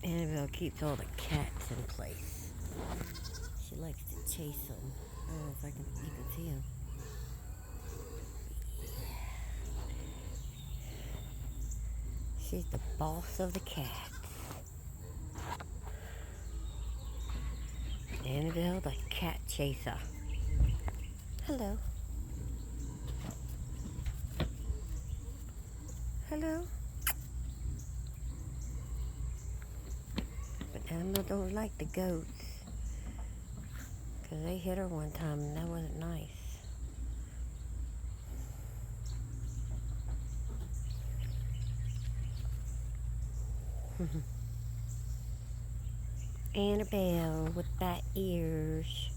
Annabelle keeps all the cats in place. She likes to chase them. I don't know if you can see them. She's the boss of the cats. Annabelle, the cat chaser. Hello. Hello. But Annabelle don't like the goats. Because they hit her one time and that wasn't nice. Annabelle with bat ears.